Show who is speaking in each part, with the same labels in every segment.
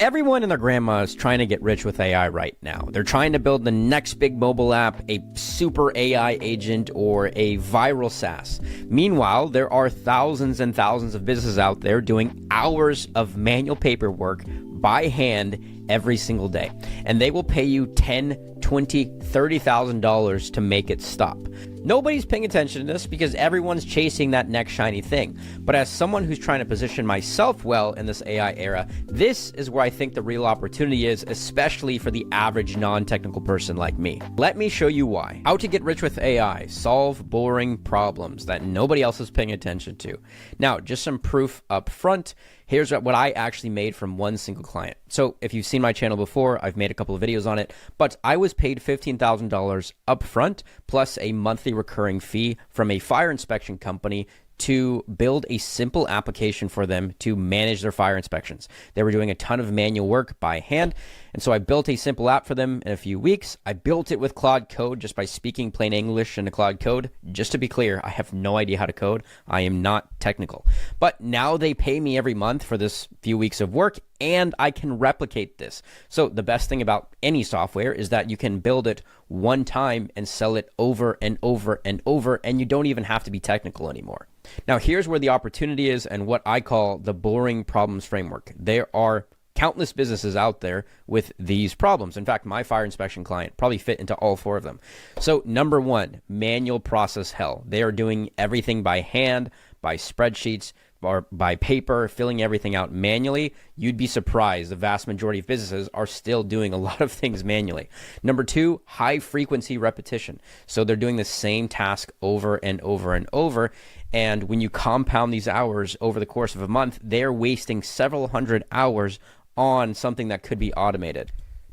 Speaker 1: Everyone and their grandma is trying to get rich with AI right now. They're trying to build the next big mobile app, a super AI agent, or a viral SaaS. Meanwhile, there are thousands and thousands of businesses out there doing hours of manual paperwork by hand every single day. And they will pay you $10,000, $20,000, $30,000 to make it stop. Nobody's paying attention to this because everyone's chasing that next shiny thing. But as someone who's trying to position myself well in this AI era, this is where I think the real opportunity is, especially for the average non-technical person like me. Let me show you why. How to get rich with AI, solve boring problems that nobody else is paying attention to. Now, just some proof up front. Here's what I actually made from one single client. So if you've seen my channel before, I've made a couple of videos on it, but I was paid $15,000 up front plus a monthly recurring fee from a fire inspection company to build a simple application for them to manage their fire inspections. They were doing a ton of manual work by hand, and so I built a simple app for them in a few weeks. I built it with Claude Code just by speaking plain English into Claude Code. Just to be clear, I have no idea how to code. I am not technical. But now they pay me every month for this few weeks of work, and I can replicate this. So the best thing about any software is that you can build it one time and sell it over and over and over, and you don't even have to be technical anymore. Now, here's where the opportunity is and what I call the boring problems framework. There are countless businesses out there with these problems. In fact, my fire inspection client probably fit into all four of them. So number one, manual process hell. They are doing everything by hand, by spreadsheets, or by paper, filling everything out manually. You'd be surprised the vast majority of businesses are still doing a lot of things manually. Number two, high frequency repetition. So they're doing the same task over and over and over. And when you compound these hours over the course of a month, they're wasting several hundred hours on something that could be automated.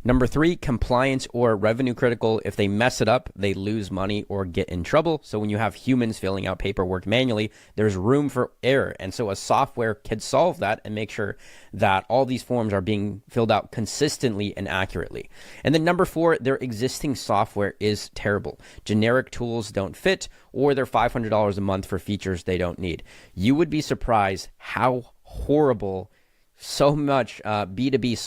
Speaker 1: Number three, compliance or revenue critical. If they mess it up, they lose money or get in trouble. So when you have humans filling out paperwork manually, there's room for error. And so a software can solve that and make sure that all these forms are being filled out consistently and accurately. And then number four, their existing software is terrible. Generic tools don't fit, or they're $500 a month for features they don't need. You would be surprised how horrible so much B2B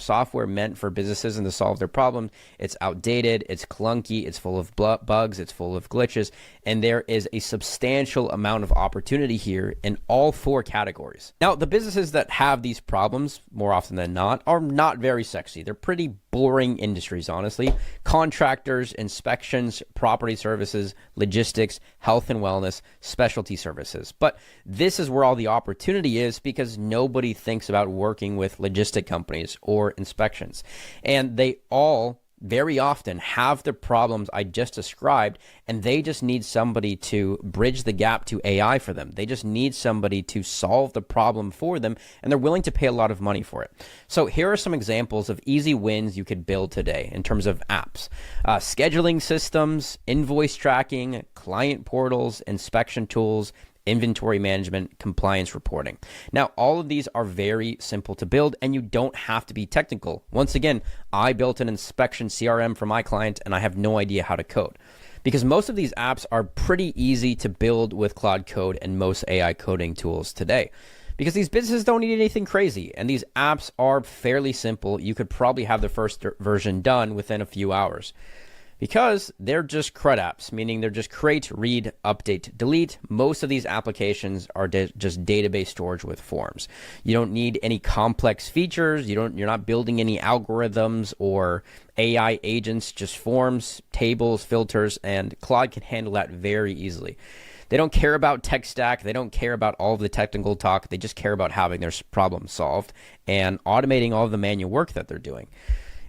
Speaker 1: software meant for businesses and to solve their problems. It's outdated, it's clunky, it's full of bugs, it's full of glitches, and there is a substantial amount of opportunity here in all four categories. Now, the businesses that have these problems, more often than not, are not very sexy. They're pretty boring industries, honestly. Contractors, inspections, property services, logistics, health and wellness, specialty services. But this is where all the opportunity is because nobody thinks about working with logistic companies or inspections. And they all very often have the problems I just described, and they just need somebody to bridge the gap to AI for them. They just need somebody to solve the problem for them, and they're willing to pay a lot of money for it. So here are some examples of easy wins you could build today in terms of apps. Scheduling systems, invoice tracking, client portals, inspection tools, inventory management, compliance reporting. Now, all of these are very simple to build, and you don't have to be technical. Once again, I built an inspection CRM for my client, and I have no idea how to code. Because most of these apps are pretty easy to build with Claude Code and most AI coding tools today. Because these businesses don't need anything crazy, and these apps are fairly simple. You could probably have the first version done within a few hours. Because they're just CRUD apps, meaning they're just create, read, update, delete. Most of these applications are just database storage with forms. You don't need any complex features. You're not building any algorithms or AI agents, just forms, tables, filters, and Claude can handle that very easily. They don't care about tech stack. They don't care about all of the technical talk. They just care about having their problem solved and automating all of the manual work that they're doing.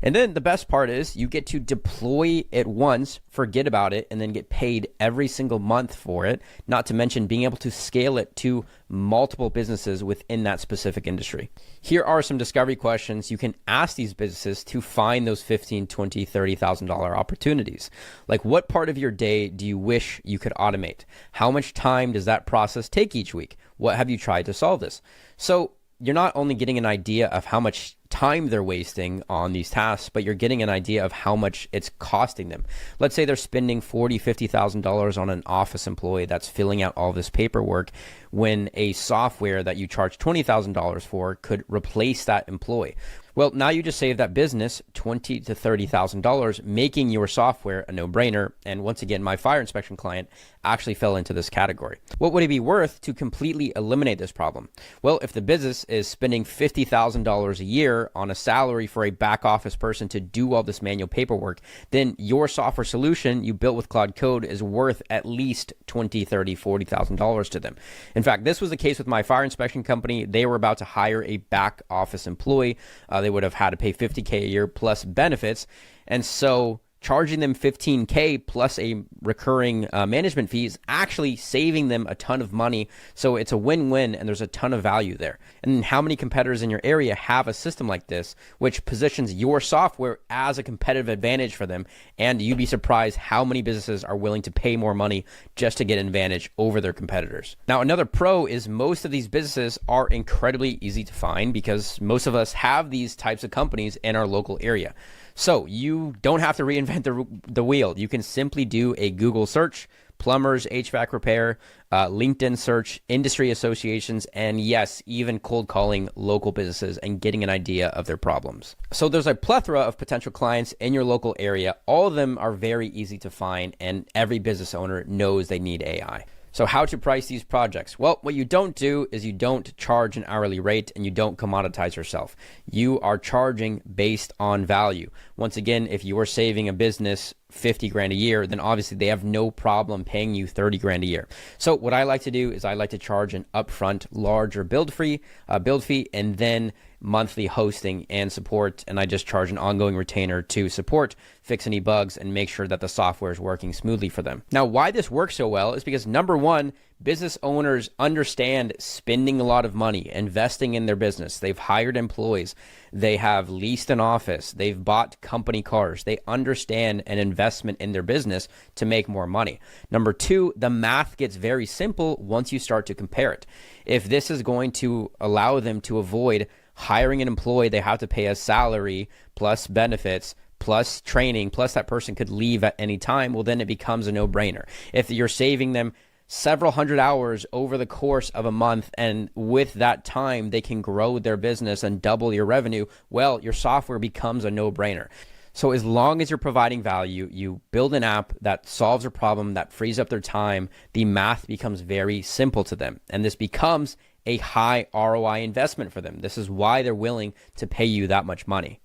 Speaker 1: And then the best part is you get to deploy it once, forget about it, and then get paid every single month for it, not to mention being able to scale it to multiple businesses within that specific industry. Here are some discovery questions you can ask these businesses to find those $15,000, $20,000, $30,000 opportunities. Like, what part of your day do you wish you could automate? How much time does that process take each week? What have you tried to solve this? So you're not only getting an idea of how much time they're wasting on these tasks, but you're getting an idea of how much it's costing them. Let's say they're spending $40,000, $50,000 on an office employee that's filling out all this paperwork, when a software that you charge $20,000 for could replace that employee. Well, now you just saved that business $20,000 to $30,000, making your software a no-brainer. And once again, my fire inspection client actually fell into this category. What would it be worth to completely eliminate this problem? Well, if the business is spending $50,000 a year on a salary for a back office person to do all this manual paperwork, then your software solution you built with Claude Code is worth at least $20,000, $30,000, $40,000 to them. In fact, this was the case with my fire inspection company. They were about to hire a back office employee. They would have had to pay $50K a year plus benefits. And so charging them $15K plus a recurring management fee is actually saving them a ton of money. So it's a win-win, and there's a ton of value there. And how many competitors in your area have a system like this, which positions your software as a competitive advantage for them? And you'd be surprised how many businesses are willing to pay more money just to get an advantage over their competitors. Now, another pro is most of these businesses are incredibly easy to find because most of us have these types of companies in our local area. So you don't have to reinvent the wheel. You can simply do a Google search, plumbers, HVAC repair, LinkedIn search, industry associations, and yes, even cold calling local businesses and getting an idea of their problems. So there's a plethora of potential clients in your local area. All of them are very easy to find, and every business owner knows they need AI. So how to price these projects? Well, what you don't do is you don't charge an hourly rate and you don't commoditize yourself. You are charging based on value. Once again, if you are saving a business 50 grand a year, then obviously they have no problem paying you 30 grand a year. So what I like to do is I like to charge an upfront larger build fee, and then monthly hosting and support. And I just charge an ongoing retainer to support, fix any bugs, and make sure that the software is working smoothly for them. Now, why this works so well is because number one, business owners understand spending a lot of money, investing in their business. They've hired employees. They have leased an office. They've bought company cars. They understand an investment in their business to make more money. Number two, the math gets very simple once you start to compare it. If this is going to allow them to avoid hiring an employee, they have to pay a salary plus benefits plus training, plus that person could leave at any time, well, then it becomes a no-brainer. If you're saving them several hundred hours over the course of a month, and with that time they can grow their business and double your revenue, well, your software becomes a no-brainer. So as long as you're providing value, you build an app that solves a problem, that frees up their time, the math becomes very simple to them. And this becomes a high ROI investment for them. This is why they're willing to pay you that much money.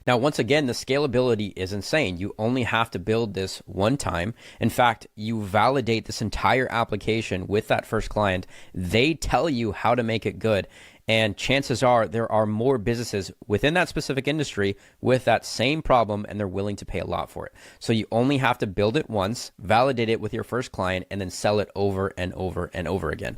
Speaker 1: Now, once again, the scalability is insane. You only have to build this one time. In fact, you validate this entire application with that first client. They tell you how to make it good. And chances are there are more businesses within that specific industry with that same problem, and they're willing to pay a lot for it. So you only have to build it once, validate it with your first client, and then sell it over and over and over again.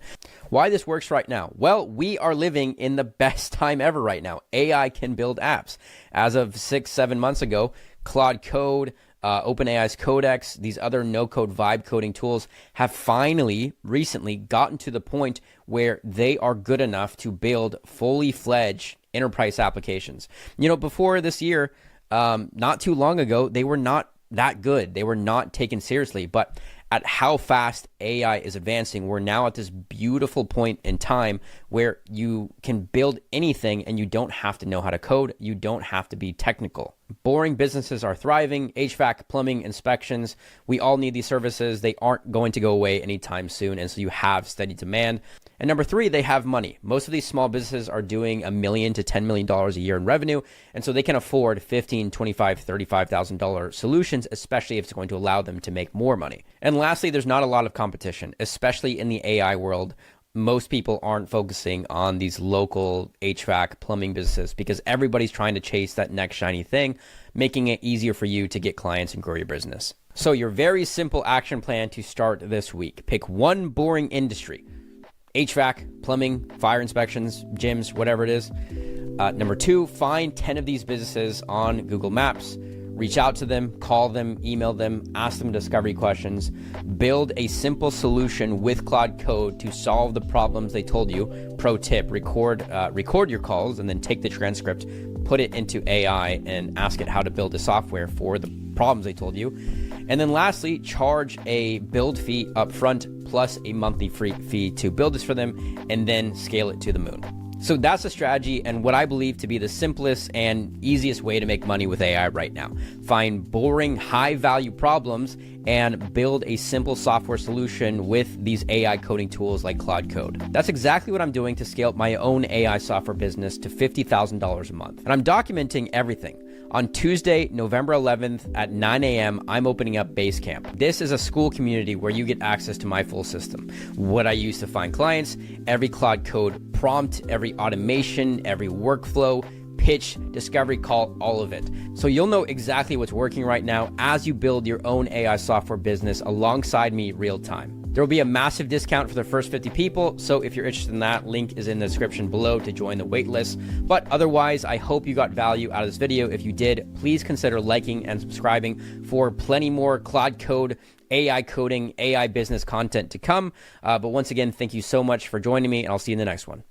Speaker 1: Why this works right now? Well, we are living in the best time ever right now. AI can build apps. As of 6-7 months ago, Claude Code, OpenAI's Codex, these other no-code vibe coding tools have finally, recently gotten to the point where they are good enough to build fully fledged enterprise applications. You know, before this year, not too long ago, they were not that good. They were not taken seriously, but at how fast AI is advancing, we're now at this beautiful point in time where you can build anything and you don't have to know how to code. You don't have to be technical. Boring businesses are thriving. HVAC, plumbing, inspections, we all need these services. They aren't going to go away anytime soon. And so you have steady demand. And number three, they have money. Most of these small businesses are doing $1 million to $10 million a year in revenue. And so they can afford $15,000, $25,000, $35,000 solutions, especially if it's going to allow them to make more money. And lastly, there's not a lot of competition, especially in the AI world. Most people aren't focusing on these local HVAC plumbing businesses because everybody's trying to chase that next shiny thing, making it easier for you to get clients and grow your business. So your very simple action plan to start this week: pick one boring industry. HVAC, plumbing, fire inspections, gyms, whatever it is. Number two, find 10 of these businesses on Google Maps. Reach out to them, call them, email them, ask them discovery questions. Build a simple solution with Claude Code to solve the problems they told you. Pro tip, record your calls and then take the transcript, put it into AI and ask it how to build a software for the problems they told you. And then lastly, charge a build fee up front plus a monthly free fee to build this for them, and then scale it to the moon. So that's the strategy and what I believe to be the simplest and easiest way to make money with AI right now. Find boring, high-value problems and build a simple software solution with these AI coding tools like Claude Code. That's exactly what I'm doing to scale up my own AI software business to $50,000 a month. And I'm documenting everything. On Tuesday, November 11th at 9 a.m., I'm opening up Basecamp. This is a school community where you get access to my full system. What I use to find clients, every Claude Code prompt, every automation, every workflow, pitch, discovery call, all of it. So you'll know exactly what's working right now as you build your own AI software business alongside me real time. There will be a massive discount for the first 50 people, so if you're interested in that, link is in the description below to join the waitlist. But otherwise, I hope you got value out of this video. If you did, please consider liking and subscribing for plenty more Claude Code, AI coding, AI business content to come. But once again, thank you so much for joining me, and I'll see you in the next one.